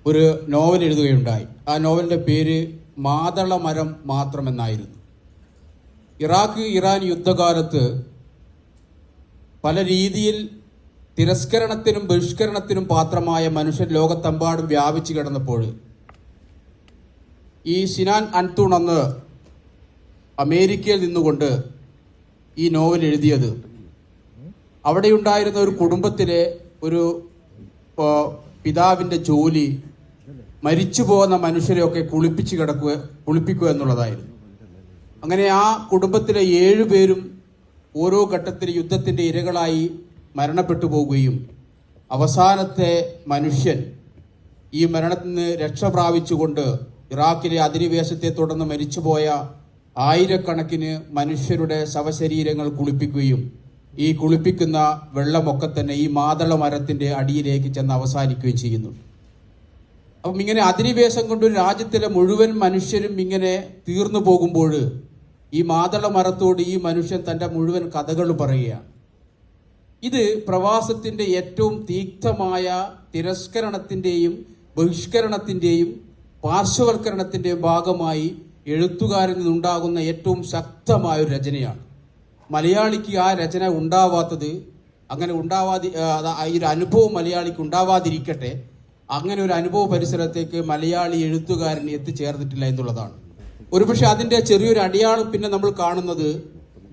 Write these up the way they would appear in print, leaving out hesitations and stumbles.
ഒരു നോവൽ എഴുതുകയുണ്ടായി. ആ നോവലിൻ്റെ പേര് മാതളമരം മാത്രമെന്നായിരുന്നു. ഇറാഖ് ഇറാൻ യുദ്ധകാലത്ത് പല രീതിയിൽ തിരസ്കരണത്തിനും ബഹിഷ്കരണത്തിനും പാത്രമായ മനുഷ്യൻ ലോകത്തെമ്പാടും വ്യാപിച്ചു കിടന്നപ്പോൾ ഈ സിനാൻ അൻതൂൺ അന്ന് അമേരിക്കയിൽ നിന്നുകൊണ്ട് ഈ നോവൽ എഴുതിയത് അവിടെയുണ്ടായിരുന്ന ഒരു കുടുംബത്തിലെ ഒരു പിതാവിൻ്റെ ജോലി മരിച്ചു പോകുന്ന മനുഷ്യരെയൊക്കെ കുളിപ്പിക്കുക എന്നുള്ളതായിരുന്നു. അങ്ങനെ ആ കുടുംബത്തിലെ 7 പേരും ഓരോ ഘട്ടത്തിൽ യുദ്ധത്തിൻ്റെ ഇരകളായി മരണപ്പെട്ടു പോവുകയും അവസാനത്തെ മനുഷ്യൻ ഈ മരണത്തിൽ നിന്ന് രക്ഷ പ്രാപിച്ചുകൊണ്ട് ഇറാഖിലെ അധിനിവേശത്തെ തുടർന്ന് മരിച്ചുപോയ ആയിരക്കണക്കിന് മനുഷ്യരുടെ ശവശരീരങ്ങൾ കുളിപ്പിക്കുകയും ഈ കുളിപ്പിക്കുന്ന വെള്ളമൊക്കെ തന്നെ ഈ മാതള മരത്തിൻ്റെ അടിയിലേക്ക് ചെന്ന് അവസാനിക്കുകയും ചെയ്യുന്നു. അപ്പം ഇങ്ങനെ അധിനിവേശം കൊണ്ട് ഒരു രാജ്യത്തിലെ മുഴുവൻ മനുഷ്യരും ഇങ്ങനെ തീർന്നു പോകുമ്പോൾ ഈ മാതള മരത്തോട് ഈ മനുഷ്യൻ തൻ്റെ മുഴുവൻ കഥകൾ പറയുകയാണ്. ഇത് പ്രവാസത്തിൻ്റെ ഏറ്റവും തീക്തമായ തിരസ്കരണത്തിൻ്റെയും ബഹിഷ്കരണത്തിൻ്റെയും പാർശ്വവൽക്കരണത്തിൻ്റെയും ഭാഗമായി എഴുത്തുകാരിൽ നിന്നുണ്ടാകുന്ന ഏറ്റവും ശക്തമായ ഒരു രചനയാണ്. മലയാളിക്ക് ആ രചന ഉണ്ടാവാത്തത്, അങ്ങനെ ഈ ഒരു അനുഭവം മലയാളിക്ക് ഉണ്ടാവാതിരിക്കട്ടെ, അങ്ങനെ ഒരു അനുഭവ പരിസരത്തേക്ക് മലയാളി എഴുത്തുകാരൻ എത്തിച്ചേർന്നിട്ടില്ല എന്നുള്ളതാണ്. ഒരുപക്ഷെ അതിൻ്റെ ചെറിയൊരു അടയാളം പിന്നെ നമ്മൾ കാണുന്നത്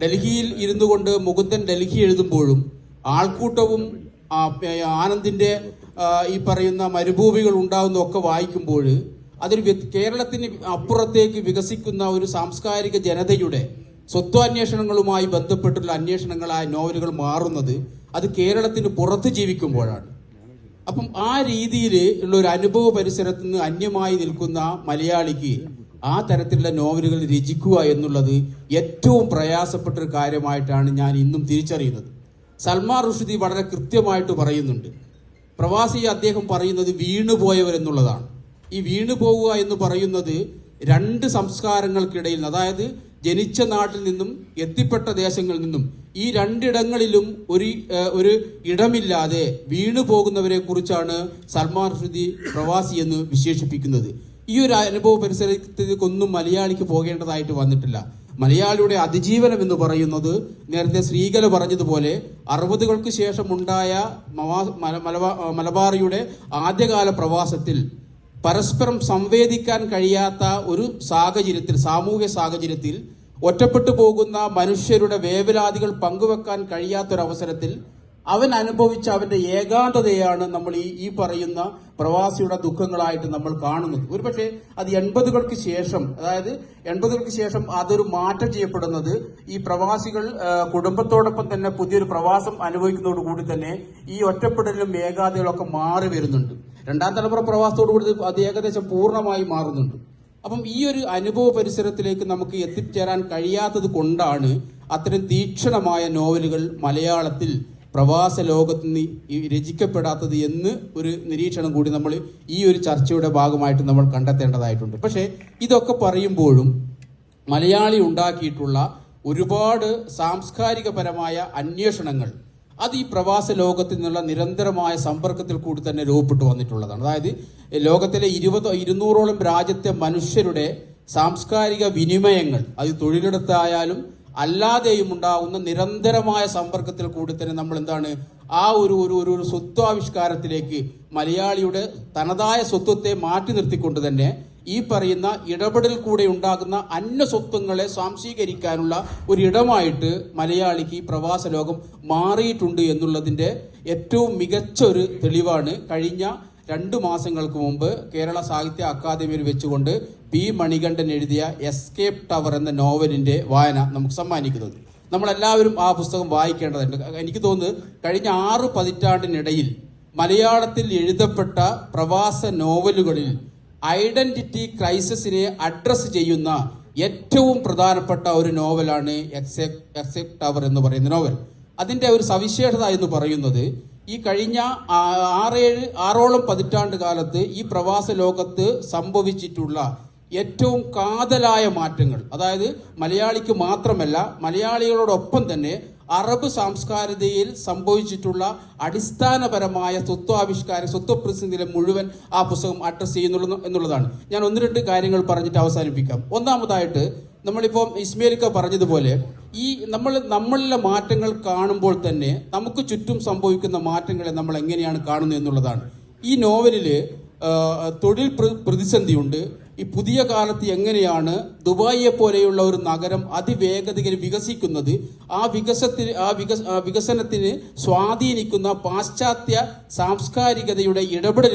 ഡൽഹിയിൽ ഇരുന്നു കൊണ്ട് മുകുന്ദൻ ഡൽഹി എഴുതുമ്പോഴും ആൾക്കൂട്ടവും ആനന്ദിൻ്റെ ഈ പറയുന്ന മരുഭൂമികൾ ഉണ്ടാകുന്നതൊക്കെ വായിക്കുമ്പോൾ അതൊരു കേരളത്തിന് അപ്പുറത്തേക്ക് വികസിക്കുന്ന ഒരു സാംസ്കാരിക ജനതയുടെ സ്വത്വാന്വേഷണങ്ങളുമായി ബന്ധപ്പെട്ടുള്ള അന്വേഷണങ്ങളായ നോവലുകൾ മാറുന്നത് അത് കേരളത്തിന് പുറത്ത് ജീവിക്കുമ്പോഴാണ്. അപ്പം ആ രീതിയിൽ ഉള്ള ഒരു അനുഭവ പരിസരത്ത് നിന്ന് അന്യമായി നിൽക്കുന്ന മലയാളിക്ക് ആ തരത്തിലുള്ള നോവലുകൾ രചിക്കുക എന്നുള്ളത് ഏറ്റവും പ്രയാസപ്പെട്ടൊരു കാര്യമായിട്ടാണ് ഞാൻ ഇന്നും തിരിച്ചറിയുന്നത്. സൽമാൻ റുഷ്ദി വളരെ കൃത്യമായിട്ട് പറയുന്നുണ്ട്. പ്രവാസി അദ്ദേഹം പറയുന്നത് വീണുപോയവരെന്നുള്ളതാണ്. ഈ വീണുപോവുക എന്ന് പറയുന്നത് 2 സംസ്കാരങ്ങൾക്കിടയിൽ, അതായത് ജനിച്ച നാട്ടിൽ നിന്നും എത്തിപ്പെട്ട ദേശങ്ങളിൽ നിന്നും ഈ 2 ഇടങ്ങളിലും ഒരു ഇടമില്ലാതെ വീണു പോകുന്നവരെ കുറിച്ചാണ് സൽമാൻ റുഷ്ദി പ്രവാസി എന്ന് വിശേഷിപ്പിക്കുന്നത്. ഈ ഒരു അനുഭവ പരിസരത്തേക്കൊന്നും മലയാളിക്ക് പോകേണ്ടതായിട്ട് വന്നിട്ടില്ല. മലയാളിയുടെ അതിജീവനം എന്ന് പറയുന്നത് നേരത്തെ ശ്രീകല പറഞ്ഞതുപോലെ 60കൾക്ക് ശേഷമുണ്ടായ മലബാറിയുടെ ആദ്യകാല പ്രവാസത്തിൽ പരസ്പരം സംവേദിക്കാൻ കഴിയാത്ത ഒരു സാഹചര്യത്തിൽ, സാമൂഹ്യ സാഹചര്യത്തിൽ ഒറ്റപ്പെട്ടു പോകുന്ന മനുഷ്യരുടെ വേവലാതികൾ പങ്കുവെക്കാൻ കഴിയാത്തൊരവസരത്തിൽ അവൻ അനുഭവിച്ച അവന്റെ ഏകാന്തതയാണ് നമ്മൾ ഈ പറയുന്ന പ്രവാസിയുടെ ദുഃഖങ്ങളായിട്ട് നമ്മൾ കാണുന്നത്. ഒരുപക്ഷെ അത് 80കൾക്ക് ശേഷം, അതായത് 80കൾക്ക് ശേഷം അതൊരു മാറ്റം ചെയ്യപ്പെടുന്നത് ഈ പ്രവാസികൾ കുടുംബത്തോടൊപ്പം തന്നെ പുതിയൊരു പ്രവാസം അനുഭവിക്കുന്നതോടുകൂടി തന്നെ ഈ ഒറ്റപ്പെടലും ഏകാന്തതകളൊക്കെ മാറി വരുന്നുണ്ട്. 2ാം തലമുറ പ്രവാസത്തോടുകൂടി അത് ഏകദേശം പൂർണ്ണമായി മാറുന്നുണ്ട്. അപ്പം ഈ ഒരു അനുഭവ പരിസരത്തിലേക്ക് നമുക്ക് എത്തിച്ചേരാൻ കഴിയാത്തത് കൊണ്ടാണ് അത്തരം തീക്ഷണമായ നോവലുകൾ മലയാളത്തിൽ പ്രവാസ ലോകത്ത് നിന്ന് രചിക്കപ്പെടാത്തത് എന്ന് ഒരു നിരീക്ഷണം കൂടി നമ്മൾ ഈ ഒരു ചർച്ചയുടെ ഭാഗമായിട്ട് നമ്മൾ കണ്ടെത്തേണ്ടതായിട്ടുണ്ട്. പക്ഷേ ഇതൊക്കെ പറയുമ്പോഴും മലയാളി ഉണ്ടാക്കിയിട്ടുള്ള ഒരുപാട് സാംസ്കാരികപരമായ അന്വേഷണങ്ങൾ അത് ഈ പ്രവാസ ലോകത്തിൽ നിന്നുള്ള നിരന്തരമായ സമ്പർക്കത്തിൽ കൂടി തന്നെ രൂപപ്പെട്ടു വന്നിട്ടുള്ളതാണ്. അതായത് ലോകത്തിലെ 200ഓളം രാജ്യത്തെ മനുഷ്യരുടെ സാംസ്കാരിക വിനിമയങ്ങൾ, അത് തൊഴിലിടത്തായാലും അല്ലാതെയും ഉണ്ടാവുന്ന നിരന്തരമായ സമ്പർക്കത്തിൽ കൂടി തന്നെ നമ്മൾ എന്താണ് ആ ഒരു സ്വത്വാവിഷ്കാരത്തിലേക്ക് മലയാളിയുടെ തനതായ സ്വത്വത്തെ മാറ്റി നിർത്തിക്കൊണ്ട് തന്നെ ഈ പറയുന്ന ഇടപെടൽ കൂടെ ഉണ്ടാകുന്ന അന്യസ്വത്വങ്ങളെ സ്വാംശീകരിക്കാനുള്ള ഒരു ഇടമായിട്ട് മലയാളിക്ക് ഈ പ്രവാസ ലോകം മാറിയിട്ടുണ്ട് എന്നുള്ളതിൻ്റെ ഏറ്റവും മികച്ച ഒരു തെളിവാണ് കഴിഞ്ഞ 2 മാസങ്ങൾക്ക് മുമ്പ് കേരള സാഹിത്യ അക്കാദമിയിൽ വെച്ചുകൊണ്ട് പി മണികണ്ഠൻ എഴുതിയ എസ്കേപ്പ് ടവർ എന്ന നോവലിന്റെ വായന നമുക്ക് സമ്മാനിക്കുന്നത്. നമ്മളെല്ലാവരും ആ പുസ്തകം വായിക്കേണ്ടതുണ്ട്. എനിക്ക് തോന്നുന്നത് കഴിഞ്ഞ 6 പതിറ്റാണ്ടിനിടയിൽ മലയാളത്തിൽ എഴുതപ്പെട്ട പ്രവാസ നോവലുകളിൽ ഐഡന്റിറ്റി ക്രൈസിസിനെ അഡ്രസ് ചെയ്യുന്ന ഏറ്റവും പ്രധാനപ്പെട്ട ഒരു നോവലാണ് എസ്കേപ്പ് ടവർ എന്ന് പറയുന്ന നോവൽ. അതിൻ്റെ ഒരു സവിശേഷത എന്ന് പറയുന്നത് ഈ കഴിഞ്ഞ 6ഓളം പതിറ്റാണ്ട് കാലത്ത് ഈ പ്രവാസ ലോകത്ത് സംഭവിച്ചിട്ടുള്ള ഏറ്റവും കാതലായ മാറ്റങ്ങൾ, അതായത് മലയാളിക്ക് മാത്രമല്ല മലയാളികളോടൊപ്പം തന്നെ അറബ് സാംസ്കാരികതയിൽ സംഭവിച്ചിട്ടുള്ള അടിസ്ഥാനപരമായ സ്വത്വപ്രതിസന്ധിയിലെ മുഴുവൻ ആ പുസ്തകം അഡ്രസ് ചെയ്യുന്നുള്ളൂ എന്നുള്ളതാണ്. ഞാൻ ഒന്ന് രണ്ട് കാര്യങ്ങൾ പറഞ്ഞിട്ട് അവസാനിപ്പിക്കാം. ഒന്നാമതായിട്ട് നമ്മളിപ്പോൾ ഇസ്മയിലൊക്കെ പറഞ്ഞതുപോലെ ഈ നമ്മളിലെ മാറ്റങ്ങൾ കാണുമ്പോൾ തന്നെ നമുക്ക് ചുറ്റും സംഭവിക്കുന്ന മാറ്റങ്ങളെ നമ്മൾ എങ്ങനെയാണ് കാണുന്നത് എന്നുള്ളതാണ്. ഈ നോവലില് തൊഴിൽ പ്രതിസന്ധിയുണ്ട്. ഈ പുതിയ കാലത്ത് എങ്ങനെയാണ് ദുബായിയെ പോലെയുള്ള ഒരു നഗരം അതിവേഗതയിൽ വികസിക്കുന്നത്, ആ വികസനത്തിന് സ്വാധീനിക്കുന്ന പാശ്ചാത്യ സാംസ്കാരികതയുടെ ഇടപെടൽ